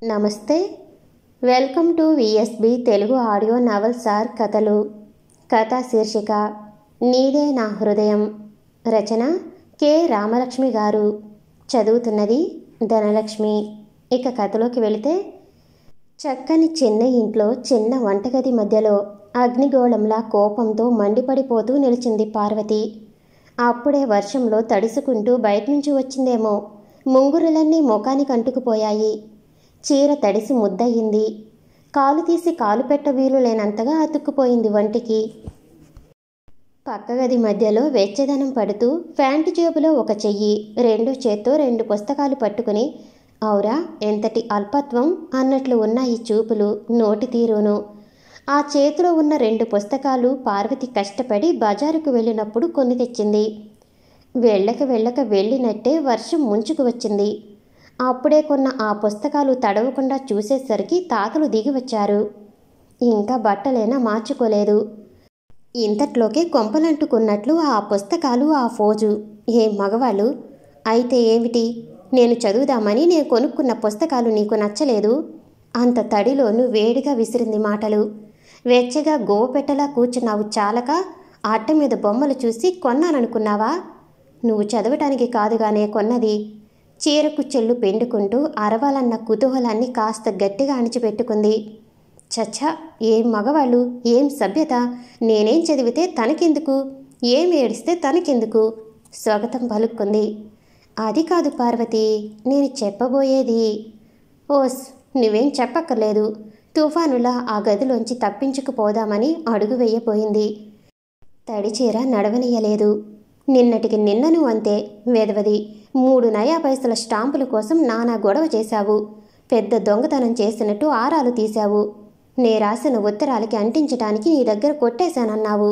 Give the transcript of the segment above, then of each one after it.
నమస్తే. Welcome to VSB Telugu audio novels or కథలు. కథా శీర్షిక నీదే నా హృదయం. రచన కె రామలక్ష్మి గారు. చదువుతున్నది ధనలక్ష్మి. ఇక కథలోకి వెళితే, చక్కని చిన్న ఇంట్లో చిన్న వంటగది మధ్యలో అగ్నిగోళంలా కోపంతో మండిపడిపోతూ నిలిచింది పార్వతి. అప్పుడే వర్షంలో తడుసుకుంటూ బయట నుంచి వచ్చిందేమో. ముంగురులన్నీ ముఖానికి అంటుకుపోయాయి. చీర తడిసి ముద్దయింది. కాలు తీసి కాలు పెట్ట వీలు లేనంతగా అతుక్కుపోయింది వంటికి. పక్కగది మధ్యలో వెచ్చదనం పడుతూ ప్యాంటు జేబులో ఒక చెయ్యి, రెండో చేత్తో 2 పుస్తకాలు పట్టుకుని, ఔరా ఎంతటి అల్పత్వం అన్నట్లు ఉన్నాయి చూపులు, నోటి తీరును. ఆ చేతిలో ఉన్న 2 పుస్తకాలు పార్వతి కష్టపడి బజారుకు వెళ్ళినప్పుడు కొని తెచ్చింది. వెళ్ళక వెళ్ళినట్టే వర్షం ముంచుకు వచ్చింది. అప్పుడే కొన్న ఆ పుస్తకాలు తడవకుండా చూసేసరికి తాతలు దిగి వచ్చారు. ఇంకా బట్టలైనా మార్చుకోలేదు. ఇంతట్లోకే కొంపలంటుకున్నట్లు ఆ పుస్తకాలు, ఆ ఫోజు. ఏం మగవాళ్ళు! అయితే ఏమిటి? నేను చదువుదామని నేను కొనుక్కున్న పుస్తకాలు నీకు నచ్చలేదు? అంత తడిలోనూ వేడిగా విసిరింది మాటలు. వెచ్చగా గోవపెట్టలా కూర్చున్నావు చాలక అట్ట మీద బొమ్మలు చూసి కొన్నాననుకున్నావా? నువ్వు చదవటానికి కాదుగానే కొన్నది. చీర కుచ్చెళ్ళు పిండుకుంటూ అరవాలన్న కుతూహలాన్ని కాస్త గట్టిగా అణిచిపెట్టుకుంది. చచ్చా, ఏం మగవాళ్ళు, ఏం సభ్యత! నేనేం చదివితే తనకెందుకు, ఏం ఏడిస్తే తనకెందుకు? స్వాగతం పలుక్కుంది. అది కాదు పార్వతి, నేను చెప్పబోయేది. ఓస్, నువ్వేం చెప్పక్కర్లేదు. తుఫానులా ఆ గదిలోంచి తప్పించుకుపోదామని అడుగు వేయబోయింది. తడిచీర నడవనీయలేదు. నిన్నటికి నిన్నను అంతే వెధవది. 3 నయా పైసల స్టాంపుల కోసం నానా గొడవ చేశావు. పెద్ద దొంగతనం చేసినట్టు ఆరాలు తీశావు. నే రాసిన ఉత్తరాలకి అంటించటానికి నీ దగ్గర కొట్టేశానన్నావు.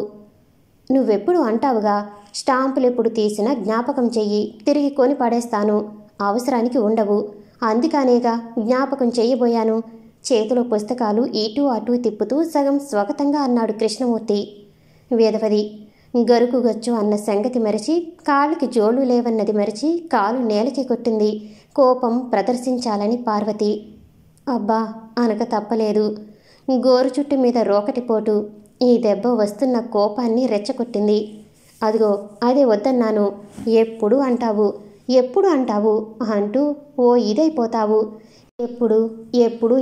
నువ్వెప్పుడు అంటావుగా, స్టాంపులెప్పుడు తీసినా జ్ఞాపకం చెయ్యి, తిరిగి కొని పడేస్తాను, అవసరానికి ఉండవు. అందుకనేగా జ్ఞాపకం చెయ్యబోయాను. చేతిలో పుస్తకాలు ఇటూ అటూ తిప్పుతూ సగం స్వాగతంగా అన్నాడు కృష్ణమూర్తి. వెధవది. గరుకుగచ్చు అన్న సంగతి మరిచి, కాళ్ళకి జోళ్ళు లేవన్నది మరిచి కాలు నేలకి కొట్టింది కోపం ప్రదర్శించాలని పార్వతి. అబ్బా అనక తప్పలేదు. గోరు చుట్టు మీద రోకటిపోటు. ఈ దెబ్బ వస్తున్న కోపాన్ని రెచ్చగొట్టింది. అదిగో అదే వద్దన్నాను. ఎప్పుడు అంటావు అంటూ ఓ ఇదైపోతావు.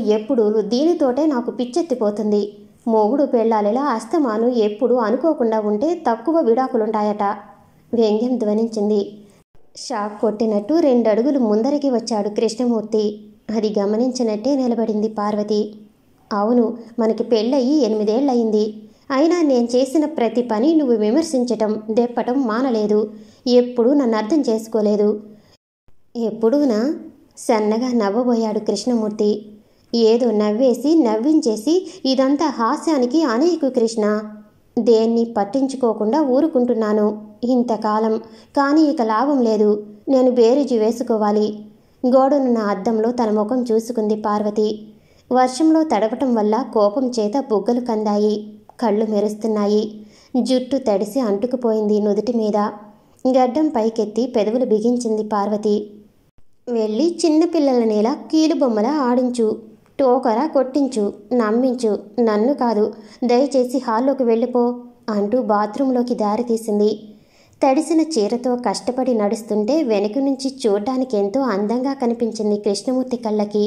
ఎప్పుడు దీనితోటే నాకు పిచ్చెత్తిపోతుంది. మొగుడు పెళ్ళాలిలా అస్తమాను ఎప్పుడు అనుకోకుండా ఉంటే తక్కువ విడాకులుంటాయట. వ్యంగ్యం ధ్వనించింది. షాక్ కొట్టినట్టు 2 అడుగులు ముందరికి వచ్చాడు కృష్ణమూర్తి. అది గమనించినట్టే నిలబడింది పార్వతి. అవును, మనకి పెళ్ళయి 8 ఏళ్ళయింది. అయినా నేను చేసిన ప్రతి పని నువ్వు విమర్శించటం, దెప్పటం మానలేదు. ఎప్పుడూ నన్ను అర్థం చేసుకోలేదు. ఎప్పుడూనా? సన్నగా నవ్వబోయాడు కృష్ణమూర్తి. ఏదో నవ్వేసి నవ్వించేసి ఇదంతా హాస్యానికి అనేకు కృష్ణ. దేన్ని పట్టించుకోకుండా ఊరుకుంటున్నాను ఇంతకాలం. కానీ ఇక లాభం లేదు. నేను బేరీజు వేసుకోవాలి. గోడనున్న అద్దంలో తన ముఖం చూసుకుంది పార్వతి. వర్షంలో తడవటం వల్ల కోపం చేత బుగ్గలు కందాయి, కళ్ళు మెరుస్తున్నాయి. జుట్టు తడిసి అంటుకుపోయింది నుదుటి మీద. గడ్డం పైకెత్తి పెదవులు బిగించింది పార్వతి. వెళ్ళి చిన్నపిల్లలనేలా కీలుబొమ్మలా ఆడించు, టోకరా కొట్టించు, నమ్మించు, నన్ను కాదు. దయచేసి హాల్లోకి వెళ్ళిపో అంటూ బాత్రూంలోకి దారి తీసింది. తడిసిన చీరతో కష్టపడి నడుస్తుంటే వెనుక నుంచి చూడ్డానికి ఎంతో అందంగా కనిపించింది కృష్ణమూర్తి కళ్ళకి.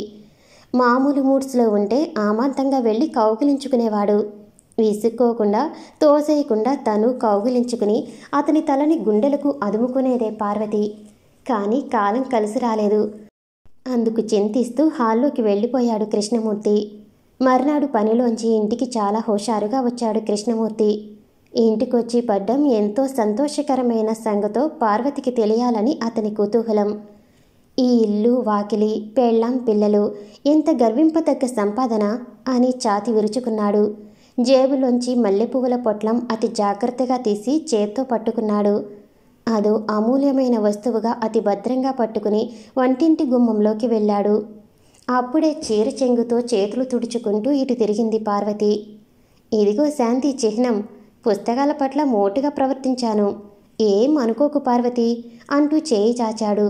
మామూలు మూడ్స్లో ఉంటే ఆమాంతంగా వెళ్ళి కౌగిలించుకునేవాడు. విసుక్కోకుండా, తోసేయకుండా తను కౌగిలించుకుని అతని తలని గుండెలకు అదుముకునేదే పార్వతి. కానీ కాలం కలిసి రాలేదు. అందుకు చింతిస్తూ హాల్లోకి వెళ్ళిపోయాడు కృష్ణమూర్తి. మర్నాడు పనిలోంచి ఇంటికి చాలా హుషారుగా వచ్చాడు కృష్ణమూర్తి. ఇంటికొచ్చి పడ్డం ఎంతో సంతోషకరమైన సంగతో పార్వతికి తెలియాలని అతని కుతూహలం. ఈ ఇల్లు, వాకిలి, పెళ్ళాం, పిల్లలు ఎంత గర్వింపదగ్గ సంపాదన అని ఛాతి విరుచుకున్నాడు. జేబులోంచి మల్లెపువ్వుల పొట్లం అతి జాగ్రత్తగా తీసి చేత్తో పట్టుకున్నాడు. అదో అమూల్యమైన వస్తువుగా అతి భద్రంగా పట్టుకుని వంటింటి గుమ్మంలోకి వెళ్ళాడు. అప్పుడే చీర చెంగుతో చేతులు తుడుచుకుంటూ ఇటు తిరిగింది పార్వతి. ఇదిగో శాంతి చిహ్నం. పుస్తకాల పట్ల మోటుగా ప్రవర్తించాను. ఏం అనుకోకు పార్వతి అంటూ చేయి చాచాడు.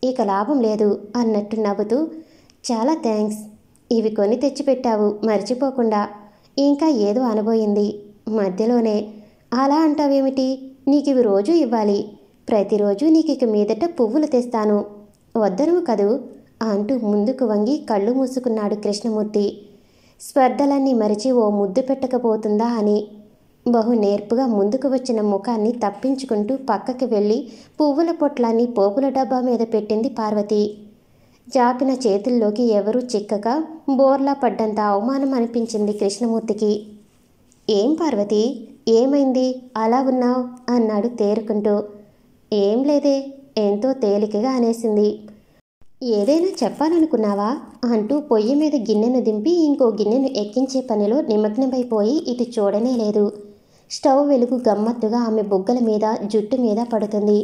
ఇక లాభం లేదు అన్నట్టు నవ్వుతూ చాలా థ్యాంక్స్. ఇవి కొని తెచ్చిపెట్టావు మర్చిపోకుండా. ఇంకా ఏదో అనబోయింది మధ్యలోనే. అలా అంటావేమిటి? నీకివి రోజూ ఇవ్వాలి. ప్రతిరోజు నీకిక మీదట పువ్వులు తెస్తాను. వద్దను కదూ అంటూ ముందుకు వంగి కళ్ళు మూసుకున్నాడు కృష్ణమూర్తి. స్పర్ధలన్నీ మరిచి ఓ ముద్దు పెట్టకపోతుందా అని. బహు నేర్పుగా ముందుకు వచ్చిన ముఖాన్ని తప్పించుకుంటూ పక్కకి వెళ్ళి పువ్వుల పొట్లాన్ని పోపుల డబ్బా మీద పెట్టింది పార్వతి. జాపిన చేతుల్లోకి ఎవరూ చిక్కక బోర్లా పడ్డంత అవమానం అనిపించింది కృష్ణమూర్తికి. ఏం పార్వతి, ఏమైంది అలా ఉన్నావు అన్నాడు తేరుకుంటూ. ఏం లేదే ఎంతో తేలికగా అనేసింది. ఏదైనా చెప్పాలనుకున్నావా అంటూ పొయ్యి మీద గిన్నెను దింపి ఇంకో గిన్నెను ఎక్కించే పనిలో నిమగ్నమైపోయి ఇటు చూడనే లేదు. స్టవ్ వెలుగు గమ్మత్తుగా ఆమె బుగ్గల మీద జుట్టు మీద పడుతుంది.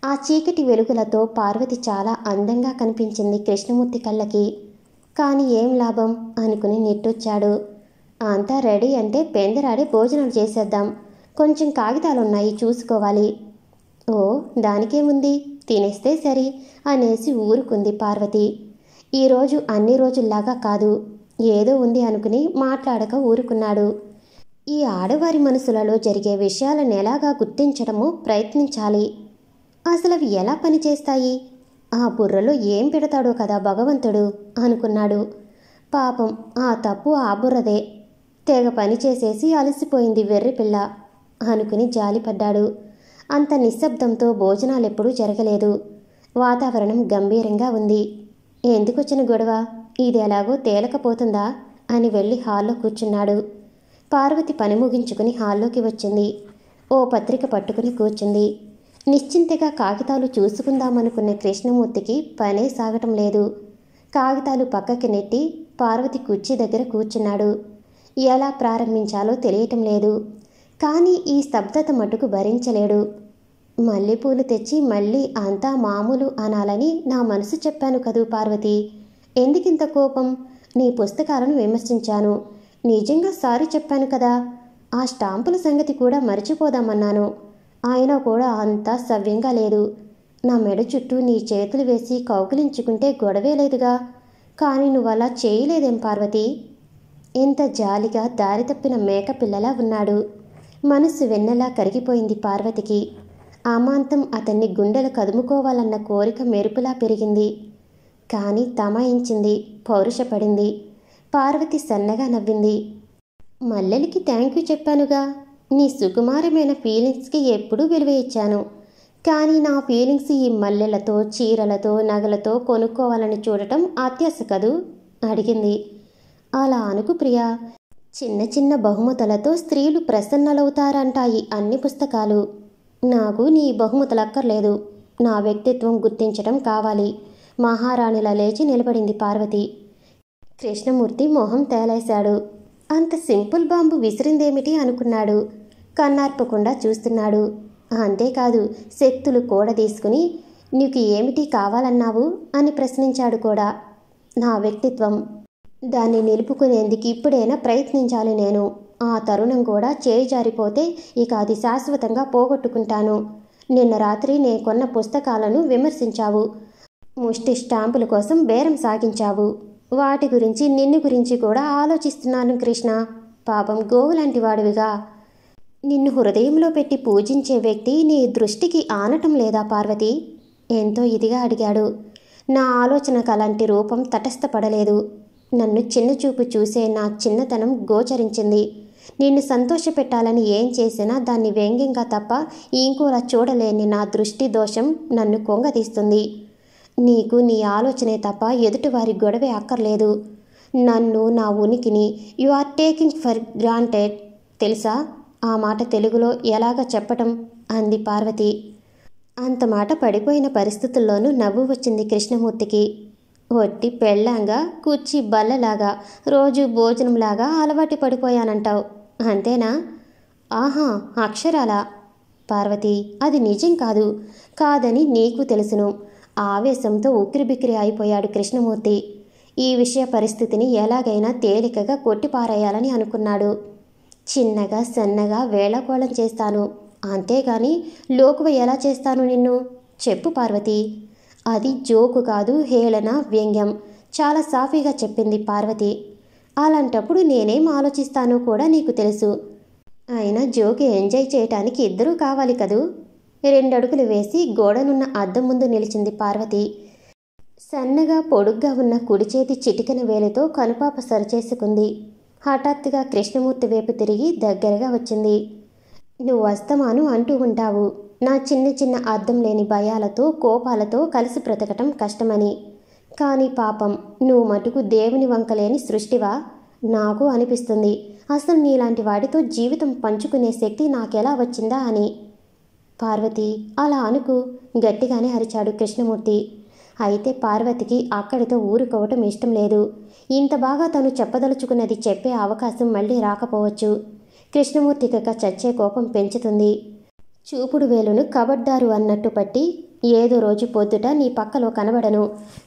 ఆ చీకటి వెలుగులతో పార్వతి చాలా అందంగా కనిపించింది కృష్ణమూర్తి కళ్ళకి. కానీ ఏం లాభం అనుకుని నిట్టొచ్చాడు. అంతా రెడీ అంటే పెందరాడే భోజనం చేసేద్దాం. కొంచెం కాగితాలున్నాయి చూసుకోవాలి. ఓ దానికేముంది, తినేస్తే సరి అనేసి ఊరుకుంది పార్వతి. ఈరోజు అన్ని రోజుల్లాగా కాదు, ఏదో ఉంది అనుకుని మాట్లాడక ఊరుకున్నాడు. ఈ ఆడవారి మనసులలో జరిగే విషయాలను ఎలాగా గుర్తించడమో ప్రయత్నించాలి. అసలు అవి ఎలా పనిచేస్తాయి? ఆ బుర్రలో ఏం పెడతాడో కదా భగవంతుడు అనుకున్నాడు. పాపం ఆ తప్పు ఆ బుర్రదే. తెగ పని చేసేసి అలసిపోయింది వెర్రి పిల్ల అనుకుని జాలిపడ్డాడు. అంత నిశ్శబ్దంతో భోజనాలెప్పుడూ జరగలేదు. వాతావరణం గంభీరంగా ఉంది. ఎందుకొచ్చిన గొడవ, ఇది ఎలాగో తేలకపోతుందా అని వెళ్ళి హాల్లో కూర్చున్నాడు. పార్వతి పని ముగించుకుని హాల్లోకి వచ్చింది. ఓ పత్రిక పట్టుకుని కూర్చుంది. నిశ్చింతగా కాగితాలు చూసుకుందామనుకున్న కృష్ణమూర్తికి పనే సాగటం లేదు. కాగితాలు పక్కకి నెట్టి పార్వతి కుర్చీ దగ్గర కూర్చున్నాడు. ఎలా ప్రారంభించాలో తెలియటం లేదు. కానీ ఈ స్తబ్దత మటుకు భరించలేడు. మల్లెపూలు తెచ్చి మళ్ళీ అంతా మామూలు అనాలని నా మనసు చెప్పాను కదూ పార్వతి. ఎందుకింత కోపం? నీ పుస్తకాలను విమర్శించాను. నిజంగా సారీ చెప్పాను కదా. ఆ స్టాంపుల సంగతి కూడా మర్చిపోదామన్నాను. అయినా కూడా అంతా సవ్యంగా లేదు. నా మెడ చుట్టూ నీ చేతులు వేసి కౌగిలించుకుంటే గొడవే లేదుగా. కానీ నువ్వలా చేయలేదేం పార్వతి? ఎంత జాలిగా దారి తప్పిన మేకపిల్లలా ఉన్నాడు. మనస్సు వెన్నెలా కరిగిపోయింది పార్వతికి. అమాంతం అతన్ని గుండెలు కదుముకోవాలన్న కోరిక మెరుపులా పెరిగింది. కానీ తమాయించింది, పౌరుషపడింది. పార్వతి సన్నగా నవ్వింది. మల్లెలకి థ్యాంక్ యూ చెప్పానుగా. నీ సుకుమారమైన ఫీలింగ్స్కి ఎప్పుడూ విలువ ఇచ్చాను. కానీ నా ఫీలింగ్స్ ఈ మల్లెలతో, చీరలతో, నగలతో కొనుక్కోవాలని చూడటం అత్యాశ కదూ అడిగింది. అలా అనుకు ప్రియా. చిన్న చిన్న బహుమతులతో స్త్రీలు ప్రసన్నలవుతారంటాయి అన్ని పుస్తకాలు. నాకు నీ బహుమతులక్కర్లేదు. నా వ్యక్తిత్వం గుర్తించడం కావాలి. మహారాణిలా లేచి నిలబడింది పార్వతి. కృష్ణమూర్తి మొహం తేలేశాడు. అంత సింపుల్ బాంబు విసిరిందేమిటి అనుకున్నాడు. కన్నార్పకుండా చూస్తున్నాడు. అంతేకాదు శక్తులు కూడా తీసుకుని నీకు ఏమిటి కావాలన్నావు అని ప్రశ్నించాడు కూడా. నా వ్యక్తిత్వం, దాన్ని నిలుపుకునేందుకు ఇప్పుడైనా ప్రయత్నించాలి నేను. ఆ తరుణం కూడా చేయి జారిపోతే ఇక అది శాశ్వతంగా పోగొట్టుకుంటాను. నిన్న రాత్రి నే కొన్న పుస్తకాలను విమర్శించావు. ముష్టి స్టాంపుల కోసం బేరం సాగించావు. వాటి గురించి నిన్ను గురించి కూడా ఆలోచిస్తున్నాను కృష్ణ. పాపం గోవులాంటి వాడివిగా నిన్ను హృదయంలో పెట్టి పూజించే వ్యక్తి నీ దృష్టికి ఆనటం లేదా పార్వతి? ఎంతో ఇదిగా అడిగాడు. నా ఆలోచనకు అలాంటి రూపం తటస్థపడలేదు. నన్ను చిన్నచూపు చూసే నా చిన్నతనం గోచరించింది. నిన్ను సంతోషపెట్టాలని ఏం చేసినా దాన్ని వ్యంగ్యంగా తప్ప ఇంకోలా చూడలేని నా దృష్టి దోషం నన్ను కొంగతీస్తుంది. నీకు నీ ఆలోచనే తప్ప ఎదుటివారి గొడవే అక్కర్లేదు. నన్ను, నా ఉనికిని you are taking for granted. తెలుసా ఆ మాట తెలుగులో ఎలాగ చెప్పటం అంది పార్వతి. అంత మాట పడిపోయిన పరిస్థితుల్లోనూ నవ్వు వచ్చింది కృష్ణమూర్తికి. ఒట్టి పెళ్ళంగా కూర్చి బల్లలాగా రోజు భోజనంలాగా అలవాటు పడిపోయానంటావు అంతేనా? ఆహా, అక్షరాలా? పార్వతి, అది నిజం కాదు. కాదని నీకు తెలుసును. ఆవేశంతో ఉక్కిరిబిక్కిరి అయిపోయాడు కృష్ణమూర్తి. ఈ విషయ పరిస్థితిని ఎలాగైనా తేలికగా కొట్టిపారేయాలని అనుకున్నాడు. చిన్నగా సన్నగా వేళకోళం చేస్తాను, అంతేగాని లోకువ ఎలా చేస్తాను నిన్ను? చెప్పు పార్వతి. అది జోకు కాదు, హేళన, వ్యంగ్యం. చాలా సాఫీగా చెప్పింది పార్వతి. అలాంటప్పుడు నేనేం ఆలోచిస్తానో కూడా నీకు తెలుసు. అయినా జోకి ఎంజాయ్ చేయటానికి ఇద్దరూ కావాలి కదూ. 2 అడుగులు వేసి గోడనున్న అద్దం ముందు నిలిచింది పార్వతి. సన్నగా పొడుగ్గా ఉన్న కుడి చేతి చిటికెన వేలితో కనుపాప సరిచేసుకుంది. హఠాత్తుగా కృష్ణమూర్తి వైపు తిరిగి దగ్గరగా వచ్చింది. నువ్వు అస్తమాను అంటూ ఉంటావు, నా చిన్న చిన్న అర్థం లేని భయాలతో కోపాలతో కలిసి బ్రతకటం కష్టమని. కానీ పాపం నువ్వు మటుకు దేవుని వంకలేని సృష్టివా? నాకు అనిపిస్తుంది అసలు నీలాంటి వాడితో జీవితం పంచుకునే శక్తి నాకెలా వచ్చిందా అని. పార్వతి, అలా అనుకు, గట్టిగానే అరిచాడు కృష్ణమూర్తి. అయితే పార్వతికి అక్కడితో ఊరుకోవటం ఇష్టం లేదు. ఇంత బాగా తను చెప్పదలుచుకున్నది చెప్పే అవకాశం మళ్ళీ రాకపోవచ్చు. కృష్ణమూర్తికి చచ్చే కోపం పెంచుతుంది. చూపుడు వేలును కబడ్దారు అన్నట్టు పట్టి, ఏదో రోజు పొద్దుట నీ పక్కలో కనబడను.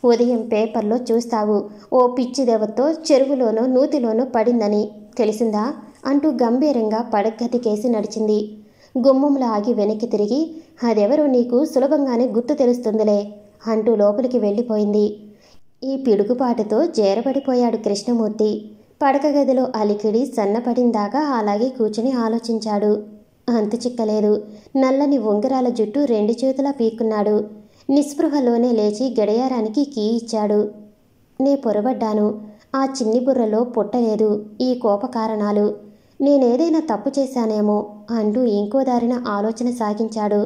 ఉదయం పేపర్లో చూస్తావు, ఓ పిచ్చి దేవతో చెరువులోనో నూతిలోనో పడిందని, తెలిసిందా అంటూ గంభీరంగా పడగదికేసి నడిచింది. గుమ్మంలో ఆగి వెనక్కి తిరిగి, అదెవరో నీకు సులభంగానే గుర్తు తెలుస్తుందిలే అంటూ లోపలికి వెళ్ళిపోయింది. ఈ పిడుగుపాటుతో జేరబడిపోయాడు కృష్ణమూర్తి. పడక గదిలో అలికిడి సన్నపడిందాకా అలాగే కూర్చుని ఆలోచించాడు. అంతు చిక్కలేదు. నల్లని ఉంగరాల జుట్టు 2 చేతులా పీక్కున్నాడు. నిస్పృహలోనే లేచి గడియారానికి కీ ఇచ్చాడు. నే పొరబడ్డాను. ఆ చిన్ని బుర్రలో పుట్టలేదు ఈ కోప కారణాలు. నేనేదైనా తప్పు చేశానేమో అంటూ ఇంకో దారిన ఆలోచన సాగించాడు.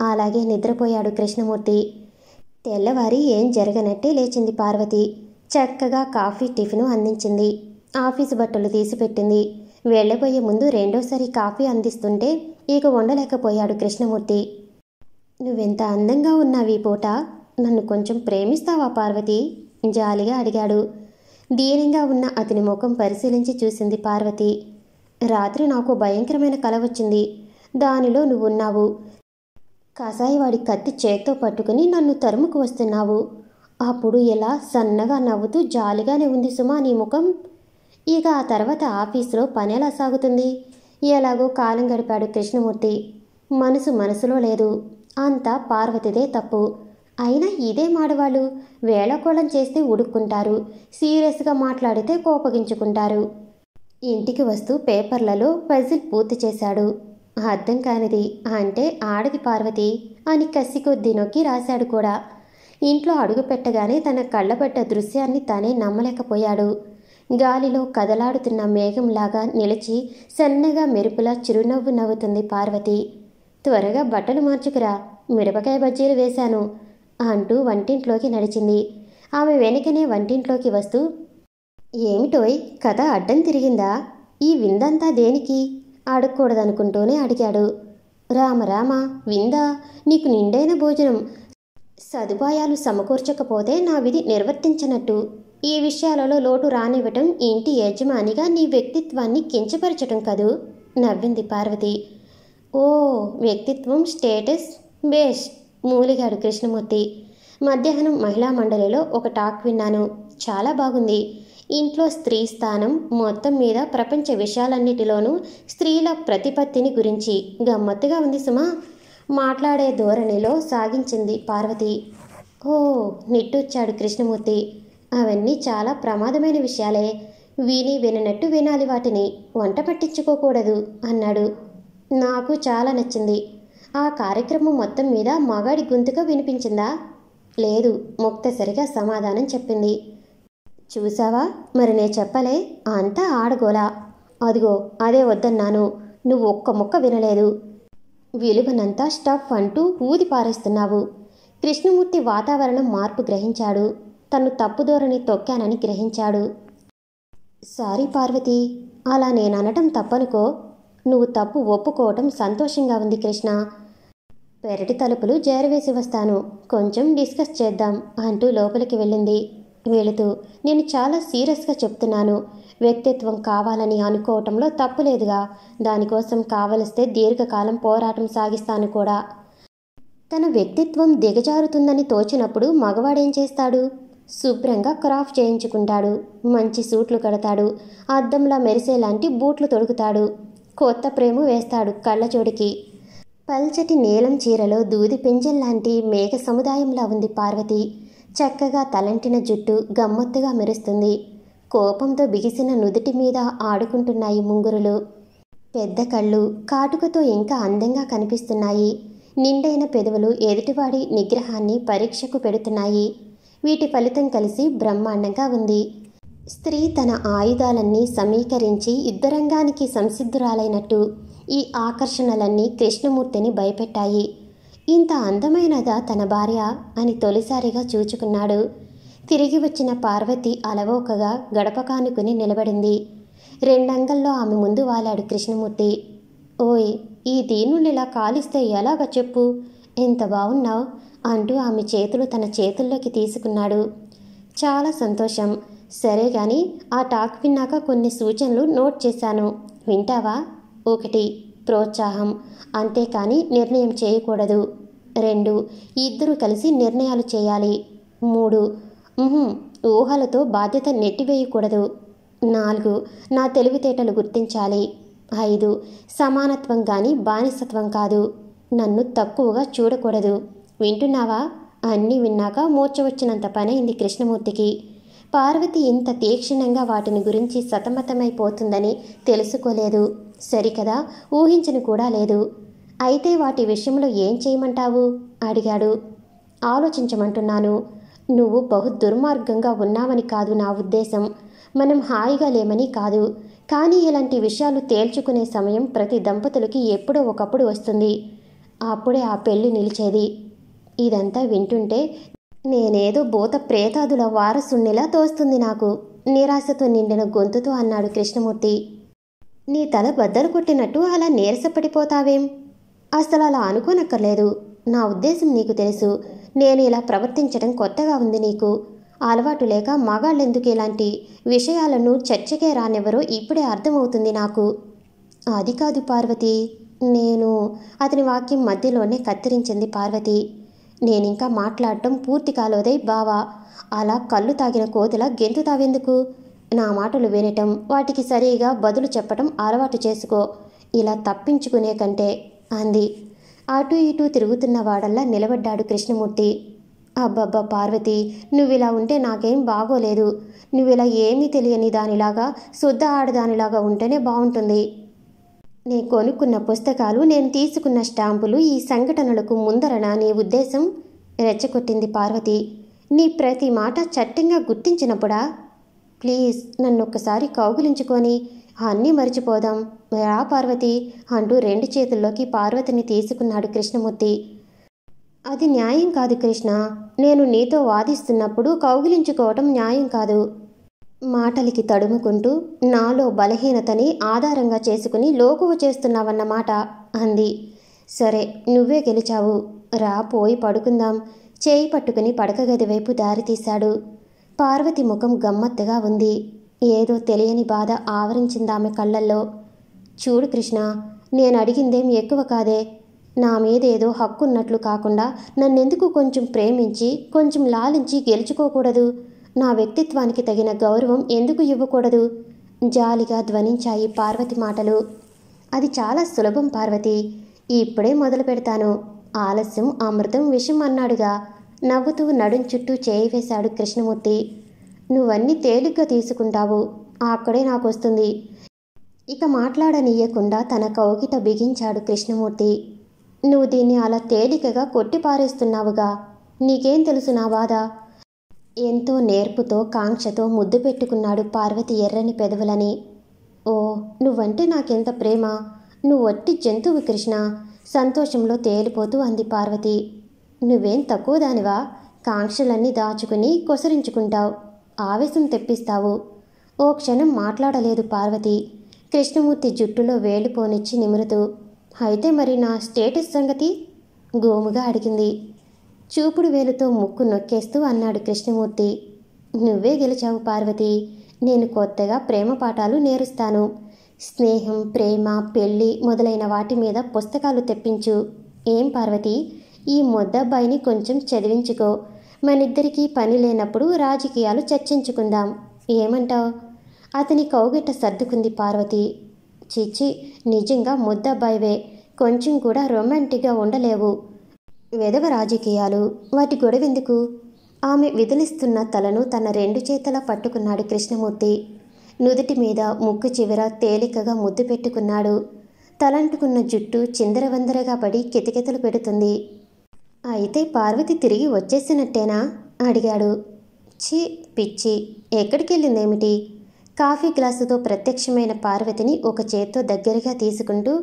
అలాగే నిద్రపోయాడు కృష్ణమూర్తి. తెల్లవారి ఏం జరగనట్టే లేచింది పార్వతి. చక్కగా కాఫీ టిఫిను అందించింది. ఆఫీసు బట్టలు తీసిపెట్టింది. వెళ్ళబోయే ముందు రెండోసారి కాఫీ అందిస్తుంటే ఇక ఉండలేకపోయాడు కృష్ణమూర్తి. నువ్వెంత అందంగా ఉన్నావీ పూట, నన్ను కొంచెం ప్రేమిస్తావా పార్వతి? జాలిగా అడిగాడు. దీనంగా ఉన్న అతని ముఖం పరిశీలించి చూసింది పార్వతి. రాత్రి నాకు భయంకరమైన కల వచ్చింది. దానిలో నువ్వున్నావు. కసాయివాడి కత్తి చేత్తో పట్టుకుని నన్ను తరుముకు వస్తున్నావు. అప్పుడు ఇలా సన్నగా నవ్వుతూ జాలిగానే ఉంది సుమా నీ ముఖం. ఇక ఆ తర్వాత ఆఫీసులో పని ఎలా సాగుతుంది? ఎలాగో కాలం గడిపాడు కృష్ణమూర్తి. మనసులో లేదు. అంతా పార్వతిదే తప్పు. అయినా ఇదే మాడవాళ్ళు వేళకోళం చేస్తే ఉడుక్కుంటారు, సీరియస్గా మాట్లాడితే కోపగించుకుంటారు. ఇంటికి వస్తూ పేపర్లలో పజిల్ పూర్తి చేశాడు. అర్థం కానిది అంటే ఆడది పార్వతి అని కసి కొద్దీ నొక్కి రాశాడు కూడా. ఇంట్లో అడుగు పెట్టగానే తన కళ్ళపడ్డ దృశ్యాన్ని తానే నమ్మలేకపోయాడు. గాలిలో కదలాడుతున్న మేఘంలాగా నిలిచి సన్నగా మెరుపులా చిరునవ్వు నవ్వుతుంది పార్వతి. త్వరగా బట్టలు మార్చుకురా, మిరపకాయ బజ్జీలు వేశాను అంటూ వంటింట్లోకి నడిచింది. ఆమె వెనకనే వంటింట్లోకి వస్తూ, ఏమిటోయ్ కథ అడ్డం తిరిగిందా? ఈ విందంతా దేనికి అడగకూడదనుకుంటూనే అడిగాడు. రామ విందా? నీకు నిండైన భోజనం సదుపాయాలు సమకూర్చకపోతే నా విధి నిర్వర్తించనట్టు. ఈ విషయాలలో లోటు రానివ్వటం ఇంటి యజమానిగా నీ వ్యక్తిత్వాన్ని కించపరచటం కదూ నవ్వింది పార్వతి. ఓ, వ్యక్తిత్వం స్టేటస్ బేస్ మూలిగాడు కృష్ణమూర్తి. మధ్యాహ్నం మహిళా మండలిలో ఒక టాక్ విన్నాను. చాలా బాగుంది. ఇంట్లో స్త్రీ స్థానం, మొత్తం మీద ప్రపంచ విషయాలన్నిటిలోనూ స్త్రీల ప్రతిపత్తిని గురించి గమ్మత్తుగా ఉంది సుమా. మాట్లాడే ధోరణిలో సాగించింది పార్వతి. ఓ, నిట్టూర్చాడు కృష్ణమూర్తి. అవన్నీ చాలా ప్రమాదమైన విషయాలే. వినట్టు వినాలి వాటిని, వంట పట్టించుకోకూడదు అన్నాడు. నాకు చాలా నచ్చింది. ఆ కార్యక్రమం మొత్తం మీద మగాడి గొంతుగా వినిపించిందా? లేదు, ముక్తసరిగా సమాధానం చెప్పింది. చూసావా, మరి నే చెప్పలే, అంతా ఆడగోలా. అదిగో అదే వద్దన్నాను, నువ్వు ఒక్క ముక్క వినలేదు. విలువనంతా స్టఫ్ అంటూ ఊది పారేస్తున్నావు. కృష్ణమూర్తి వాతావరణం మార్పు గ్రహించాడు. తను తప్పుదోరని తొక్కానని గ్రహించాడు. సారీ పార్వతి, అలా నేననటం తప్పనుకో. నువ్వు తప్పు ఒప్పుకోవటం సంతోషంగా ఉంది కృష్ణ. పెరటి తలుపులు జారవేసి వస్తాను, కొంచెం డిస్కస్ చేద్దాం అంటూ లోపలికి వెళ్ళింది. వెళుతూ, నేను చాలా సీరియస్గా చెప్తున్నాను. వ్యక్తిత్వం కావాలని అనుకోవటంలో తప్పులేదుగా. దానికోసం కావలిస్తే దీర్ఘకాలం పోరాటం సాగిస్తాను కూడా. తన వ్యక్తిత్వం దిగజారుతుందని తోచినప్పుడు మగవాడేం చేస్తాడు? శుభ్రంగా క్రాఫ్ చేయించుకుంటాడు, మంచి సూట్లు కడతాడు, అద్దంలా మెరిసేలాంటి బూట్లు తొడుగుతాడు, కొత్త ప్రేమ వేస్తాడు కళ్ళజోడికి. పల్చటి నీలం చీరలో దూది పింజల్లాంటి మేఘ సముదాయంలా ఉంది పార్వతి. చక్కగా తలంటిన జుట్టు గమ్మత్తుగా మెరుస్తుంది. కోపంతో బిగిసిన నుదుటి మీద ఆడుకుంటున్నాయి ముంగురులు. పెద్ద కళ్ళు కాటుకతో ఇంకా అందంగా కనిపిస్తున్నాయి. నిండైన పెదవులు ఎదుటివాడి నిగ్రహాన్ని పరీక్షకు పెడుతున్నాయి. వీటి ఫలితం కలిసి బ్రహ్మాండంగా ఉంది. స్త్రీ తన ఆయుధాలన్నీ సమీకరించి యుద్ధరంగానికి సంసిద్ధురాలైనట్టు ఈ ఆకర్షణలన్నీ కృష్ణమూర్తిని భయపెట్టాయి. ఇంత అందమైనదా తన భార్య అని తొలిసారిగా చూచుకున్నాడు. తిరిగి వచ్చిన పార్వతి అలవోకగా గడప కానుకుని నిలబడింది. రెండంగల్లో ఆమె ముందు వాలాడు కృష్ణమూర్తి. ఓయ్, ఈ దీనునిలా కాలిస్తే ఎలాగ చెప్పు, ఎంత బావున్నావు అంటూ ఆమె చేతులు తన చేతుల్లోకి తీసుకున్నాడు. చాలా సంతోషం. సరే గాని ఆ టాక్ విన్నాక కొన్ని సూచనలు నోట్ చేశాను, వింటావా? 1. ప్రోత్సాహం, అంతేకాని నిర్ణయం చేయకూడదు. 2. ఇద్దరు కలిసి నిర్ణయాలు చేయాలి. 3. ఊహలతో బాధ్యత నెట్టివేయకూడదు. 4. నా తెలివితేటలు గుర్తించాలి. 5. సమానత్వం గాని బానిసత్వం కాదు. నన్ను తక్కువగా చూడకూడదు. వింటున్నావా? అన్నీ విన్నాక మూర్ఛ వచ్చినంత పనైంది కృష్ణమూర్తికి. పార్వతి ఇంత తీక్షణంగా వాటిని గురించి సతమతమైపోతుందని తెలుసుకోలేదు. సరికదా, ఊహించను కూడా లేదు. అయితే వాటి విషయంలో ఏం చేయమంటావు అడిగాడు. ఆలోచించమంటున్నాను. నువ్వు బహు దుర్మార్గంగా ఉన్నావని కాదు నా ఉద్దేశం. మనం హాయిగా లేమని కాదు. కానీ ఇలాంటి విషయాలు తేల్చుకునే సమయం ప్రతి దంపతులకి ఎప్పుడో ఒకప్పుడు వస్తుంది. అప్పుడే ఆ పెళ్లి నిలిచేది. ఇదంతా వింటుంటే నేనేదో భూత ప్రేతాదుల వారసుణ్ణిలా తోస్తుంది నాకు. నిరాశతో నిండిన గొంతుతో అన్నాడు కృష్ణమూర్తి. నీ తల బద్దలు కొట్టినట్టు అలా నీరసపడిపోతావేం? అసలు అలా అనుకోనక్కర్లేదు. నా ఉద్దేశం నీకు తెలుసు. నేను ఇలా ప్రవర్తించడం కొత్తగా ఉంది నీకు. అలవాటు లేక మగాళ్ళెందుకు ఇలాంటి విషయాలను చర్చకే రానివ్వరో ఇప్పుడే అర్థమవుతుంది నాకు. అది కాదు పార్వతి, నేను అతని వాక్యం మధ్యలోనే కత్తిరించింది పార్వతి. నేనింకా మాట్లాడటం పూర్తి కాలోదై బావా. అలా కళ్ళు తాగిన కోతిలా గెంతుతావెందుకు? నా మాటలు వినటం, వాటికి సరిగా బదులు చెప్పటం అలవాటు చేసుకో, ఇలా తప్పించుకునే కంటే అంది. అటూ ఇటూ తిరుగుతున్న వాడల్లా నిలబడ్డాడు కృష్ణమూర్తి. అబ్బబ్బా పార్వతి, నువ్విలా ఉంటే నాకేం బాగోలేదు. నువ్విలా ఏమీ తెలియని దానిలాగా, శుద్ధ ఆడదానిలాగా ఉంటేనే బాగుంటుంది. నేను కొనుక్కున్న పుస్తకాలు, నేను తీసుకున్న స్టాంపులు ఈ సంఘటనలకు ముందరనా నీ ఉద్దేశం? రెచ్చగొట్టింది పార్వతి. నీ ప్రతి మాట చట్టంగా గుర్తించినప్పుడా? ప్లీజ్ నన్నొక్కసారి కౌగిలించుకొని అన్నీ మరిచిపోదాం రా పార్వతి అంటూ 2 చేతుల్లోకి పార్వతిని తీసుకున్నాడు కృష్ణమూర్తి. అది న్యాయం కాదు కృష్ణ. నేను నీతో వాదిస్తున్నప్పుడు కౌగిలించుకోవటం న్యాయం కాదు. మాటలికి తడుముకుంటూ నాలో బలహీనతని ఆధారంగా చేసుకుని లోకువ చేస్తున్నావన్నమాట అంది. సరే, నువ్వే గెలిచావు. రా పోయి పడుకుందాం. చేయి పట్టుకుని పడకగది వైపు దారితీశాడు. పార్వతి ముఖం గమ్మత్తుగా ఉంది. ఏదో తెలియని బాధ ఆవరించిందామె కళ్ళల్లో. చూడు కృష్ణ, నేను అడిగిందేం ఎక్కువ కాదే. నా మీదేదో హక్కున్నట్లు కాకుండా నన్నెందుకు కొంచెం ప్రేమించి, కొంచెం లాలించి గెలుచుకోకూడదు? నా వ్యక్తిత్వానికి తగిన గౌరవం ఎందుకు ఇవ్వకూడదు? జాలిగా ధ్వనించాయి పార్వతి మాటలు. అది చాలా సులభం పార్వతి. ఇప్పుడే మొదలు పెడతాను. ఆలస్యం అమృతం విషం అన్నాడుగా. నవ్వుతూ నడుం చుట్టూ చేయి వేశాడు కృష్ణమూర్తి. నువ్వన్నీ తేలిగ్గా తీసుకుంటావు, అక్కడే నాకొస్తుంది. ఇక మాట్లాడనీయకుండా తన కౌగిట బిగించాడు కృష్ణమూర్తి. నువ్వు దీన్ని అలా తేలికగా కొట్టిపారేస్తున్నావుగా. నీకేం తెలుసు నా బాధ? ఎంతో నేర్పుతో కాంక్షతో ముద్దు పెట్టుకున్నాడు పార్వతి ఎర్రని పెదవులని. ఓ, నువ్వంటే నాకెంత ప్రేమ. నువ్వు వట్టి జంతువు కృష్ణ సంతోషంలో తేలిపోతూ అంది పార్వతి. నువ్వేం తక్కువ దానివా? కాంక్షలన్నీ దాచుకుని కొసరించుకుంటావు, ఆవేశం తెప్పిస్తావు. ఓ క్షణం మాట్లాడలేదు పార్వతి, కృష్ణమూర్తి జుట్టులో వేలిపోనిచ్చి నిమురుతూ. అయితే మరి నా స్టేటస్ సంగతి? గోముగా అడిగింది. చూపుడు వేలుతో ముక్కు నొక్కేస్తూ అన్నాడు కృష్ణమూర్తి. నువ్వే గెలిచావు పార్వతి. నేను కొత్తగా ప్రేమ పాఠాలు నేరుస్తాను. స్నేహం, ప్రేమ, పెళ్ళి మొదలైన వాటి మీద పుస్తకాలు తెప్పించు. ఏం పార్వతి, ఈ మొద్దబ్బాయిని కొంచెం చదివించుకో. మనిద్దరికీ పని లేనప్పుడు రాజకీయాలు చర్చించుకుందాం. ఏమంటావ్? అతని కౌగిట సర్దుకుంది పార్వతి. చిచ్చి, నిజంగా ముద్దబ్బాయివే. కొంచెం కూడా రొమాంటిక్గా ఉండలేవు. వెధవ రాజకీయాలు, వాటి గొడవెందుకు? ఆమె విదిలిస్తున్న తలను తన 2 చేతులా పట్టుకున్నాడు కృష్ణమూర్తి. నుదుటి మీద ముక్కు చివర తేలికగా ముద్దు పెట్టుకున్నాడు. తలంటుకున్న జుట్టు చిందరవందరగా పడి కితకితలు పెడుతుంది. అయితే పార్వతి తిరిగి వచ్చేసినట్టేనా అడిగాడు. ఛీ పిచ్చి, ఎక్కడికెళ్ళిందేమిటి? కాఫీ గ్లాసుతో ప్రత్యక్షమైన పార్వతిని ఒక చేత్తో దగ్గరగా తీసుకుంటూ,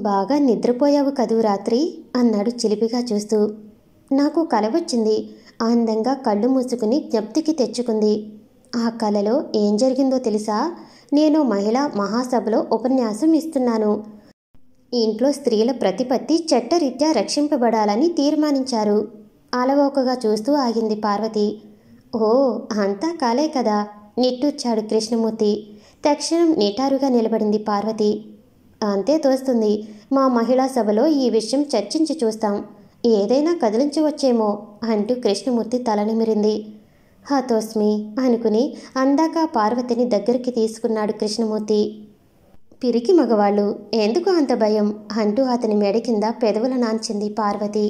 బాగా నిద్రపోయావు కదూ రాత్రి అన్నాడు చిలిపిగా చూస్తూ. నాకు కల వచ్చింది. ఆనందంగా కళ్ళు మూసుకుని జ్ఞప్తికి తెచ్చుకుంది. ఆ కలలో ఏం జరిగిందో తెలుసా? నేను మహిళా మహాసభలో ఉపన్యాసం ఇస్తున్నాను. ఇంట్లో స్త్రీల ప్రతిపత్తి చట్టరీత్యా రక్షింపబడాలని తీర్మానించారు. అలవోకగా చూస్తూ ఆగింది పార్వతి. ఓ, అంతా కాలే కదా నిట్టూర్చాడు కృష్ణమూర్తి. తక్షణం నిటారుగా నిలబడింది పార్వతి. అంతే తోస్తుంది. మా మహిళా సభలో ఈ విషయం చర్చించి చూస్తాం. ఏదైనా కదిలించవచ్చేమో అంటూ కృష్ణమూర్తి తలనిమిరింది. హతోస్మి అనుకుని అందాక పార్వతిని దగ్గరికి తీసుకున్నాడు కృష్ణమూర్తి. పిరికి మగవాళ్ళు, ఎందుకు అంత భయం అంటూ అతని మెడ కింద పెదవుల నాంచింది పార్వతి.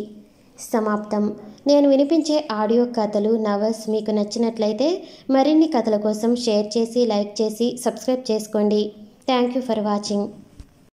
సమాప్తం. నేను వినిపించే ఆడియో కథలు, నవల్స్ మీకు నచ్చినట్లయితే మరిన్ని కథల కోసం షేర్ చేసి, లైక్ చేసి, సబ్స్క్రైబ్ చేసుకోండి. Thank you for watching.